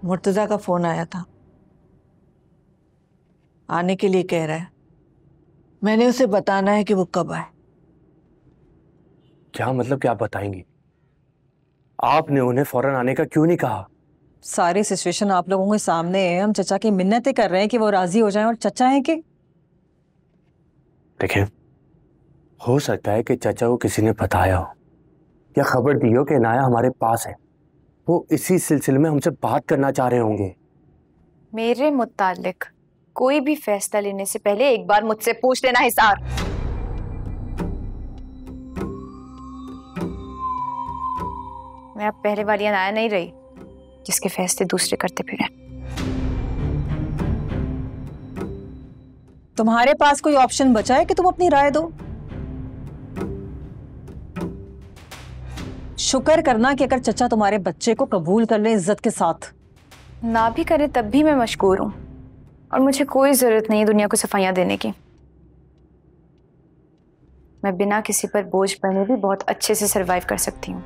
मुर्तजा का फोन आया था, आने के लिए कह रहा है। मैंने उसे बताना है कि वो कब आए। क्या मतलब, क्या बताएंगी? आपने उन्हें फौरन आने का क्यों नहीं कहा? सारी सिचुएशन आप लोगों के सामने है। हम चचा की मिन्नतें कर रहे हैं कि वो राजी हो जाएं, और चचा है कि देखें, हो सकता है कि चाचा को किसी ने बताया हो या खबर दी हो कि इनाया हमारे पास है। वो इसी सिलसिले में हमसे बात करना चाह रहे होंगे। मेरे मुतालिक कोई भी फैसला लेने से पहले एक बार मुझसे पूछ लेना हिसार। मैं अब पहले वाली अनाया नहीं रही जिसके फैसले दूसरे करते फिरे। तुम्हारे पास कोई ऑप्शन बचा है कि तुम अपनी राय दो? शुक्र करना कि अगर चचा तुम्हारे बच्चे को कबूल कर ले इज्जत के साथ। ना भी करे तब भी मैं मशकूर हूं, और मुझे कोई जरूरत नहीं है दुनिया को सफाइयां देने की। मैं बिना किसी पर बोझ बने भी बहुत अच्छे से सरवाइव कर सकती हूँ।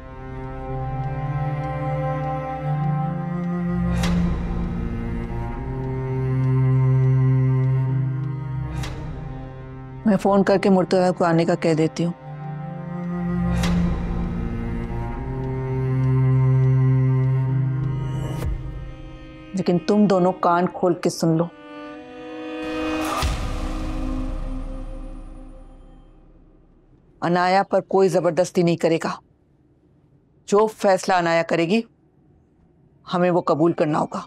मैं फोन करके मुर्तजा को आने का कह देती हूँ। लेकिन तुम दोनों कान खोल के सुन लो। अनाया पर कोई जबरदस्ती नहीं करेगा। जो फैसला अनाया करेगी हमें वो कबूल करना होगा।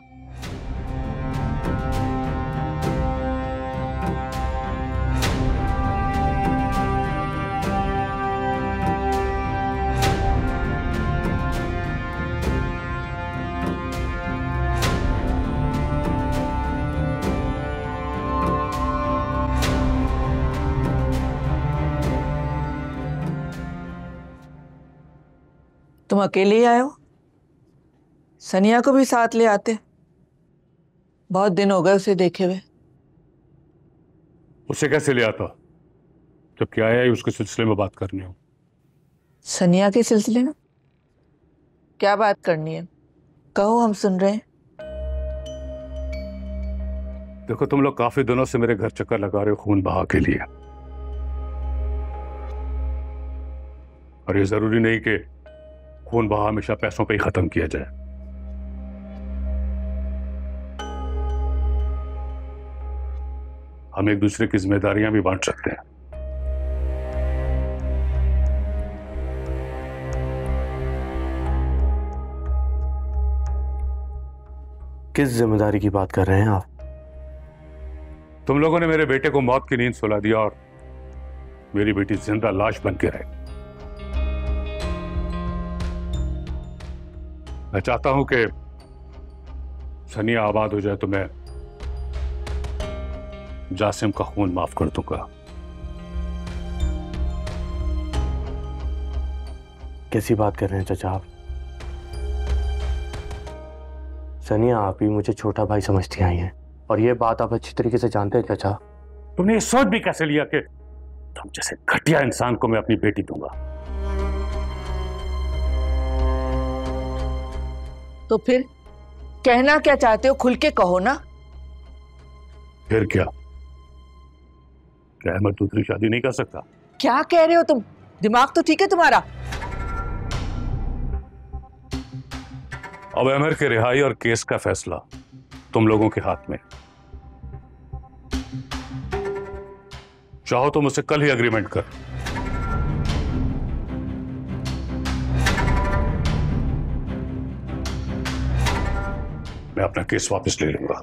तुम अकेले ही आए हो? सनिया को भी साथ ले आते। बहुत दिन हो गए उसे देखे हुए। उसे कैसे ले आता जब क्या आया ही उसके सिलसिले में बात करनी हो। सनिया के सिलसिले में क्या बात करनी है? कहो, हम सुन रहे हैं। देखो, तुम लोग काफी दिनों से मेरे घर चक्कर लगा रहे हो खून बहा के लिए, और ये जरूरी नहीं कि खून बहा हमेशा पैसों पे ही खत्म किया जाए। हम एक दूसरे की जिम्मेदारियां भी बांट सकते हैं। किस जिम्मेदारी की बात कर रहे हैं आप? तुम लोगों ने मेरे बेटे को मौत की नींद सुला दिया और मेरी बेटी जिंदा लाश बन के रही। मैं चाहता हूं कि सनिया आबाद हो जाए तो मैं जासिम का खून माफ कर दूंगा। कैसी बात कर रहे हैं चाचा आप? सनिया आप ही मुझे छोटा भाई समझती आई हैं, और ये बात आप अच्छी तरीके से जानते हैं चाचा। तुमने ये सोच भी कैसे लिया कि तुम जैसे घटिया इंसान को मैं अपनी बेटी दूंगा? तो फिर कहना क्या चाहते हो? खुल के कहो ना। फिर क्या मैं दूसरी शादी नहीं कर सकता? क्या कह रहे हो तुम? दिमाग तो ठीक है तुम्हारा? अब अमर के रिहाई और केस का फैसला तुम लोगों के हाथ में। चाहो तो मुझसे कल ही एग्रीमेंट कर। मैं अपना केस वापस ले लूंगा।